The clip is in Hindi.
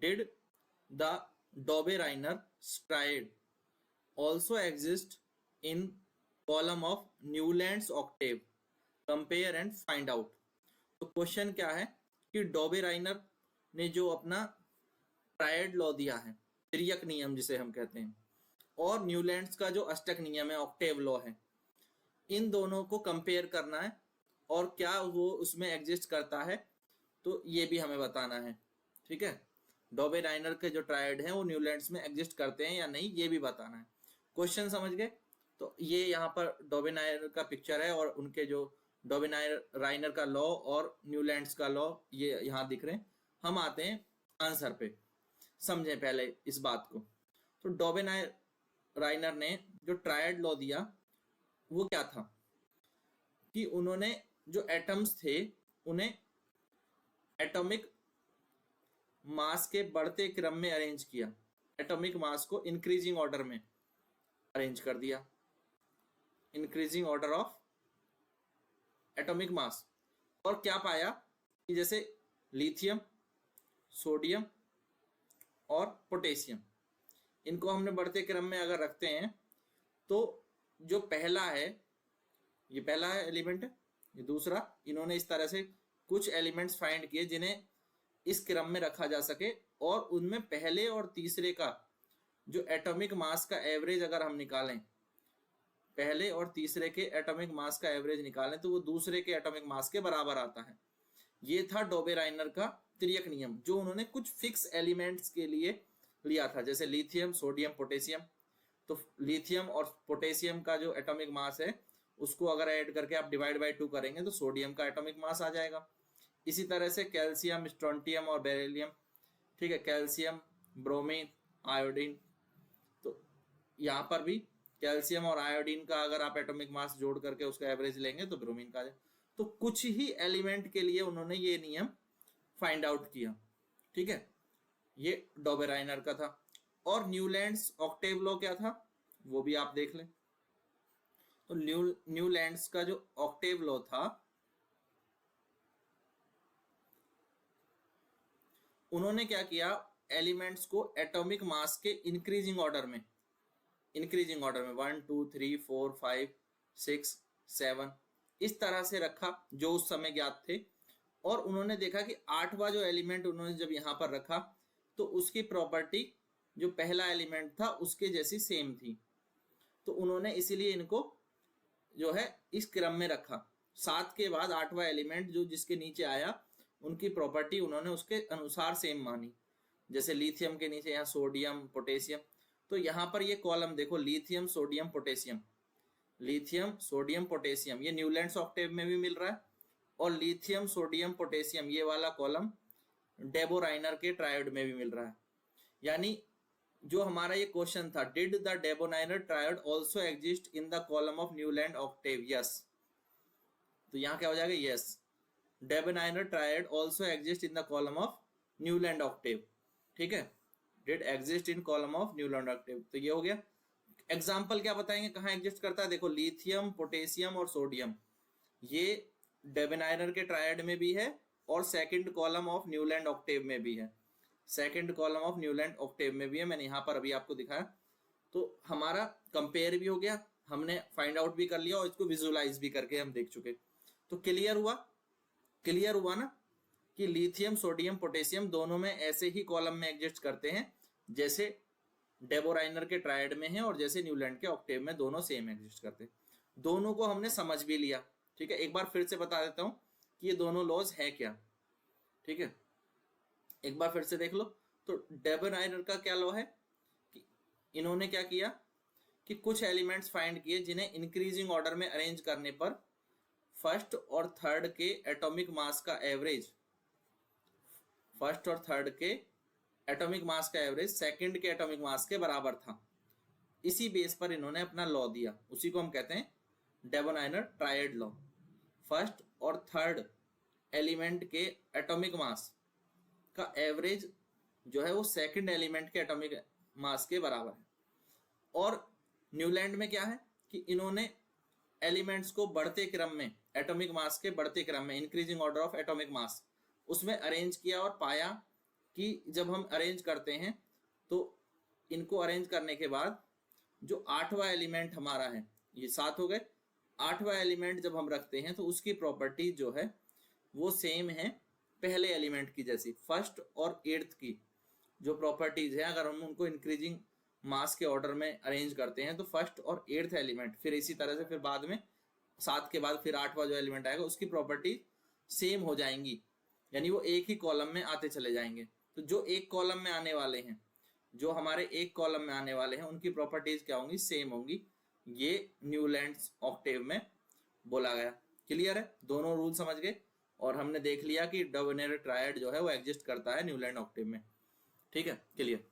Did the Dobereiner triad also exist in column of Newlands octave, compare and find out. तो क्वेश्चन क्या है कि डॉबेराइनर ने जो अपना ट्रायड लॉ दिया है, त्रियक नियम जिसे हम कहते हैं, और न्यूलैंड्स का जो अष्टक नियम है, ऑक्टेव लॉ है, इन दोनों को कंपेयर करना है और क्या वो उसमें एग्जिस्ट करता है, तो ये भी हमें बताना है। ठीक है, डॉबेराइनर के जो ट्रायड हैं वो न्यूलैंड्स में एग्जिस्ट करते हैं या नहीं, ये भी बताना है। क्वेश्चन समझ गए? तो ये यहाँ पर डॉबेराइनर का पिक्चर है और उनके जो डॉबेराइनर का लॉ और न्यूलैंड्स का लॉ ये यहाँ दिख रहे हैं। हम आते हैं आंसर पे, समझें पहले इस बात को। तो डॉबेराइनर ने जो ट्रायड लॉ दिया वो क्या था कि उन्होंने जो एटम्स थे उन्हें एटॉमिक मास के बढ़ते क्रम में अरेंज किया, एटॉमिक मास को इंक्रीजिंग ऑर्डर में अरेंज कर दिया, increasing order of atomic mass. और क्या पाया कि जैसे लिथियम, सोडियम और पोटेशियम, इनको हमने बढ़ते क्रम में अगर रखते हैं तो जो पहला है, ये पहला है एलिमेंट है, ये दूसरा, इन्होंने इस तरह से कुछ एलिमेंट्स फाइंड किए जिन्हें इस क्रम में रखा जा सके और उनमें पहले और तीसरे का जो एटॉमिक मास का एवरेज अगर हम निकालें, पहले और तीसरे के एटॉमिक मास का एवरेज निकालें तो वो दूसरे के एटॉमिक मास के बराबर आता है। ये था डॉबेराइनर का त्रियक नियम, जो उन्होंने कुछ फिक्स एलिमेंट्स के लिए लिया था, जैसे लिथियम, सोडियम, पोटेशियम। तो लिथियम और पोटेशियम का जो एटॉमिक मास है उसको अगर ऐड करके आप डिवाइड बाय 2 करेंगे तो सोडियम का एटॉमिक मास आ जाएगा। इसी तरह से कैल्शियम, स्ट्रोंटियम और बेरिलियम, ठीक है, कैल्शियम, ब्रोमीन, आयोडीन, तो यहाँ पर भी कैल्शियम और आयोडीन का अगर आप एटॉमिक मास जोड़ करके उसका एवरेज लेंगे तो ब्रोमीन का आ जाए। तो कुछ ही एलिमेंट के लिए उन्होंने ये नियम फाइंड आउट किया। ठीक है, ये डॉबेराइनर का था। और न्यूलैंड्स ऑक्टेव लॉ क्या था वो भी आप देख लें। तो न्यूलैंड्स का जो ऑक्टेव लॉ था, उन्होंने क्या किया, एलिमेंट्स को एटॉमिक मास के इंक्रीजिंग ऑर्डर में 1 2 3 4 5 6 7 इस तरह से रखा जो उस समय ज्ञात थे। और उन्होंने देखा कि 8वां जो एलिमेंट उन्होंने जब यहां पर रखा तो उसकी प्रॉपर्टी जो पहला एलिमेंट था उसके जैसी सेम थी, तो उन्होंने इसीलिए इनको जो है इस क्रम में रखा। 7 के बाद 8वां एलिमेंट जो जिसके नीचे आया उनकी प्रॉपर्टी उन्होंने उसके अनुसार सेम मानी। जैसे लिथियम के नीचे यहाँ सोडियम, पोटेशियम, तो यहाँ पर ये कॉलम देखो, lithium, sodium, potassium, lithium, sodium, potassium, ये न्यूलैंड्स ऑक्टेव में भी मिल रहा है। और लिथियम, सोडियम, पोटेशियम, ये वाला कॉलम डेबोराइनर के ट्रायड में भी मिल रहा है। यानी जो हमारा ये क्वेश्चन था, did the Dobereiner triad also exist in the column of Newland octave, yes, तो यहाँ क्या हो जाएगा, yes, Dobereiner triad also exist in the column of Newland octave. ठीक है, did exist in column of Newland octave, तो ये हो गया। एग्जाम्पल क्या बताएंगे कहाँ एग्जिस्ट करता है, देखो लिथियम, पोटेशियम और सोडियम, ये डेबोराइनर के ट्रायड में भी है और second column of Newland octave में भी है, second column of Newland octave में भी है, मैंने यहाँ पर अभी आपको दिखाया। तो हमारा कंपेयर भी हो गया, हमने फाइंड आउट भी कर लिया और इसको विजुअलाइज भी करके हम देख चुके। तो क्लियर हुआ ना कि लिथियम, सोडियम, पोटेशियम दोनों में ऐसे ही कॉलम में एग्जिस्ट करते हैं जैसे डेबोराइनर के ट्रायड में है और जैसे न्यूलैंड के ऑक्टेव में दोनों सेम एग्जिस्ट करते हैं। दोनों को हमने समझ भी लिया। ठीक है, एक बार फिर से बता देता हूं कि ये दोनों लॉज है क्या। ठीक है, एक बार फिर से देख लो। तो डेबोराइनर का क्या लॉ है कि इन्होंने क्या किया कि कुछ एलिमेंट्स फाइंड किए जिन्हें इंक्रीजिंग ऑर्डर में अरेंज करने पर फर्स्ट और थर्ड के एटॉमिक मास का एवरेज, फर्स्ट और थर्ड के एटॉमिक मास का एवरेज सेकंड के एटॉमिक मास के बराबर था। इसी बेस पर इन्होंने अपना लॉ दिया, उसी को हम कहते हैं डेबोराइनर ट्रायड लॉ। फर्स्ट और थर्ड एलिमेंट के एटॉमिक मास का एवरेज जो है वो सेकंड एलिमेंट के एटॉमिक मास के बराबर है। और न्यूलैंड में क्या है कि इन्होंने एलिमेंट्स को बढ़ते क्रम में, एटॉमिक मास के बढ़ते क्रम में, increasing order of atomic mass, उसमें अरेंज किया और पाया कि जब हम अरेंज करते हैं तो इनको अरेंज करने के बाद जो 8वां एलिमेंट हमारा है, ये 7 हो गए, 8वां एलिमेंट जब हम रखते हैं तो उसकी प्रॉपर्टी जो है वो सेम है पहले एलिमेंट की जैसी। फर्स्ट और 8th की जो प्रॉपर्टीज है, अगर हम उनको इंक्रीजिंग मास के ऑर्डर में अरेंज करते हैं तो फर्स्ट और 8th एलिमेंट, फिर इसी तरह से फिर बाद में 7 के बाद फिर 8वां जो एलिमेंट आएगा उसकी प्रॉपर्टी सेम हो जाएंगी, यानी वो एक ही कॉलम में आते चले जाएंगे। तो जो एक कॉलम में आने वाले हैं, जो हमारे एक कॉलम में आने वाले हैं, उनकी प्रॉपर्टीज क्या होंगी, सेम होंगी। ये न्यूलैंड्स ऑक्टेव में बोला गया। क्लियर है, दोनों रूल समझ गए। और हमने देख लिया कि डबनेर ट्रायड जो है वो एग्जिस्ट करता है न्यूलैंड ऑक्टेव में। ठीक है, क्लियर।